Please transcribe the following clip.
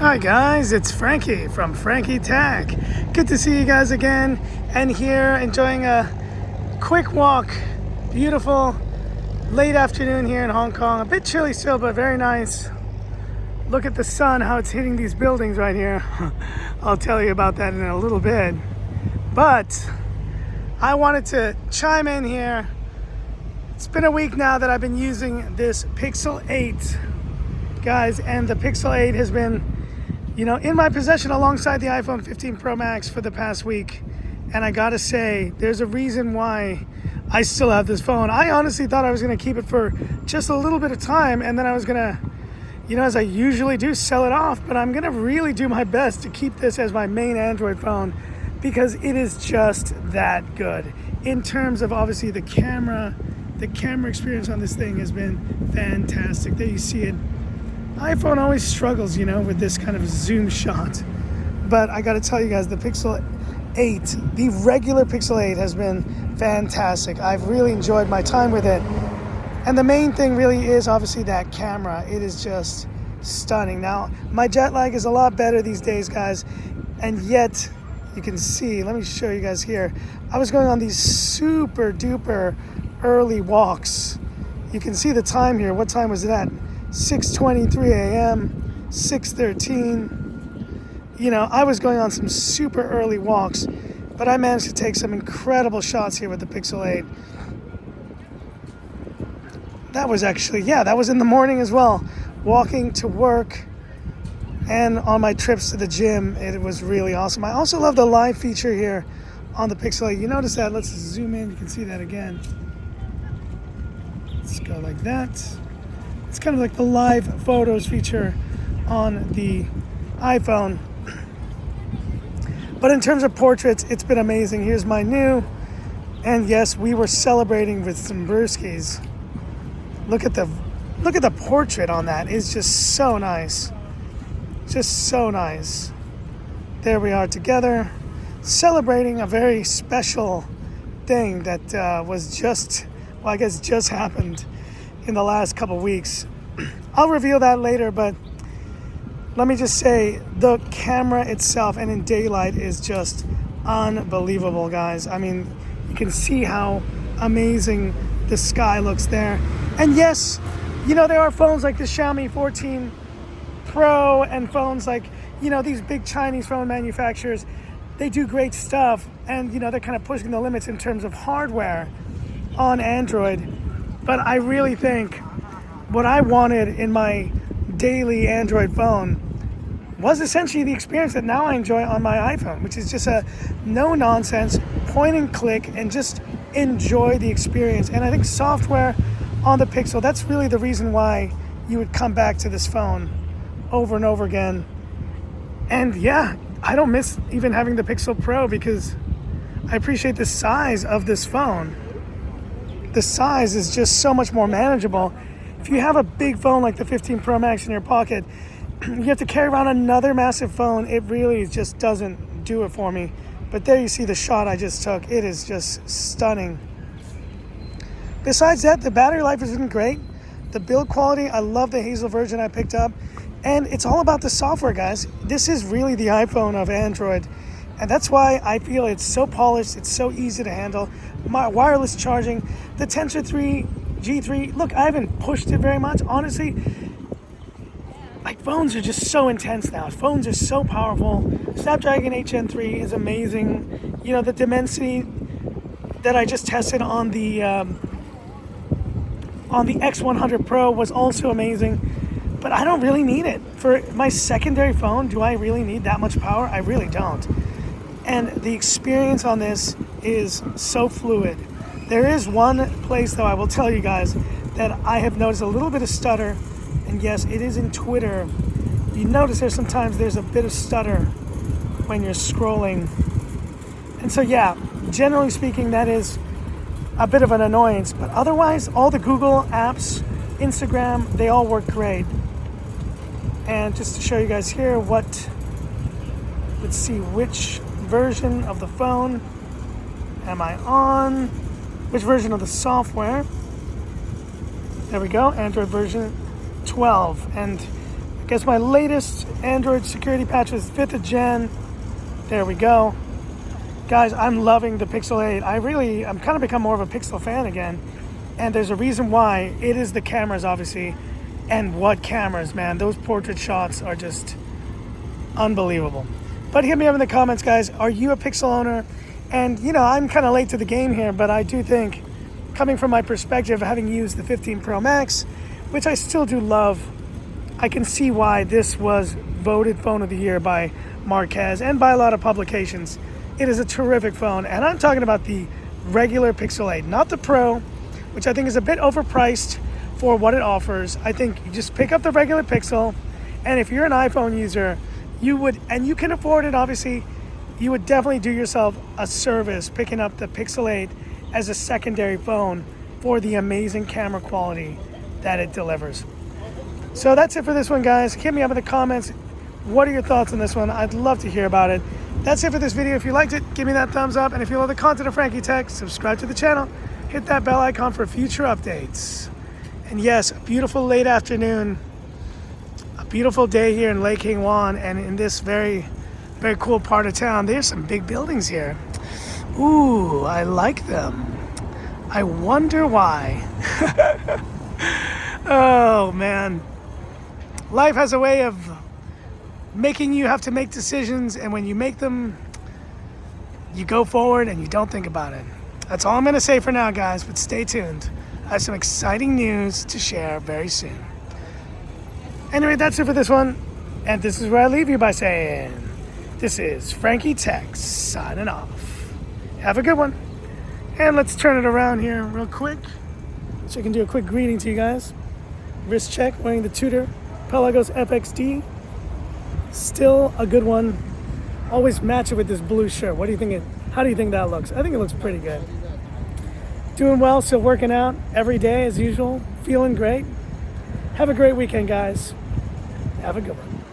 Hi guys, it's Frankie from Frankie Tech. Good to see you guys again, and here enjoying a quick walk. Beautiful late afternoon here in Hong Kong. A bit chilly still, but very nice. Look at the sun, how it's hitting these buildings right here. I'll tell you about that in a little bit. But I wanted to chime in here. It's been a week now that I've been using this Pixel 8, guys, and the Pixel 8 has been, in my possession alongside the iPhone 15 Pro Max for the past week. And I gotta say, there's a reason why I still have this phone. I honestly thought I was gonna keep it for just a little bit of time, and then I was gonna, as I usually do, sell it off. But I'm gonna really do my best to keep this as my main Android phone, because it is just that good. In terms of obviously the camera experience on this thing has been fantastic. There you see it. iPhone always struggles, with this kind of zoom shot. But I gotta tell you guys, the Pixel 8, the regular Pixel 8 has been fantastic. I've really enjoyed my time with it. And the main thing really is obviously that camera. It is just stunning. Now, my jet lag is a lot better these days, guys. And yet, you can see, let me show you guys here. I was going on these super duper early walks. You can see the time here. What time was it at? 6:23 a.m., 6:13. I was going on some super early walks, but I managed to take some incredible shots here with the Pixel 8. That was actually, that was in the morning as well. Walking to work and on my trips to the gym, it was really awesome. I also love the live feature here on the Pixel 8. You notice that? Let's zoom in, you can see that again. Let's go like that. It's kind of like the live photos feature on the iPhone. But in terms of portraits, it's been amazing. Here's my new, and yes, we were celebrating with some brewskis. Look at the portrait on that. It's just so nice. Just so nice. There we are together, celebrating a very special thing that was just happened in the last couple weeks. I'll reveal that later, but let me just say the camera itself and in daylight is just unbelievable, guys. I mean, you can see how amazing the sky looks there. And yes, there are phones like the Xiaomi 14 Pro and phones like, these big Chinese phone manufacturers. They do great stuff, and they're kind of pushing the limits in terms of hardware on Android. But I really think what I wanted in my daily Android phone was essentially the experience that now I enjoy on my iPhone, which is just a no-nonsense, point and click, and just enjoy the experience. And I think software on the Pixel, that's really the reason why you would come back to this phone over and over again. And yeah, I don't miss even having the Pixel Pro because I appreciate the size of this phone. The size is just so much more manageable. If you have a big phone like the 15 Pro Max in your pocket, you have to carry around another massive phone. It really just doesn't do it for me. But there you see the shot I just took. It is just stunning. Besides that, the battery life has been great. The build quality, I love the Hazel version I picked up. And it's all about the software, guys. This is really the iPhone of Android. And that's why I feel it's so polished, it's so easy to handle. My wireless charging, the Tensor 3 G3, look, I haven't pushed it very much. Honestly, like, phones are just so intense now. Phones are so powerful. Snapdragon 8 Gen 3 is amazing. The Dimensity that I just tested on the X100 Pro was also amazing. But I don't really need it. For my secondary phone, do I really need that much power? I really don't. And the experience on this is so fluid. There is one place, though, I will tell you guys, that I have noticed a little bit of stutter. And yes, it is in Twitter. You notice sometimes there's a bit of stutter when you're scrolling. And so, yeah, generally speaking, that is a bit of an annoyance. But otherwise, all the Google apps, Instagram, they all work great. And just to show you guys here let's see which version of the phone am I on, which version of the software. There we go, Android version 12. And Guess my latest Android security patch was 5th of Gen. There we go. Guys, I'm loving the Pixel 8. I'm kind of become more of a Pixel fan again. And there's a reason why. It is the cameras, obviously. And what cameras, man. Those portrait shots are just unbelievable. But hit me up in the comments, guys. Are you a Pixel owner? And, you know, I'm kind of late to the game here, but I do think, coming from my perspective, having used the 15 Pro Max, which I still do love, I can see why this was voted Phone of the Year by Marquez and by a lot of publications. It is a terrific phone, and I'm talking about the regular Pixel 8, not the Pro, which I think is a bit overpriced for what it offers. I think you just pick up the regular Pixel, and if you're an iPhone user, you would, and you can afford it, obviously, you would definitely do yourself a service picking up the Pixel 8 as a secondary phone for the amazing camera quality that it delivers. So that's it for this one, guys. Hit me up in the comments. What are your thoughts on this one? I'd love to hear about it. That's it for this video. If you liked it, give me that thumbs up. And if you love the content of Frankie Tech, subscribe to the channel. Hit that bell icon for future updates. And yes, a beautiful late afternoon. A beautiful day here in Lake Hingwan and in this very, very cool part of town. There's some big buildings here. Ooh, I like them. I wonder why. Oh, man. Life has a way of making you have to make decisions, and when you make them, you go forward and you don't think about it. That's all I'm going to say for now, guys, but stay tuned. I have some exciting news to share very soon. Anyway, that's it for this one, and this is where I leave you by saying, this is Frankie Tech signing off. Have a good one. And let's turn it around here real quick so I can do a quick greeting to you guys. Wrist check, wearing the Tudor Pelagos FXD. Still a good one. Always match it with this blue shirt. What do you think? How do you think that looks? I think it looks pretty good. Doing well, still working out every day as usual. Feeling great. Have a great weekend, guys. Have a good one.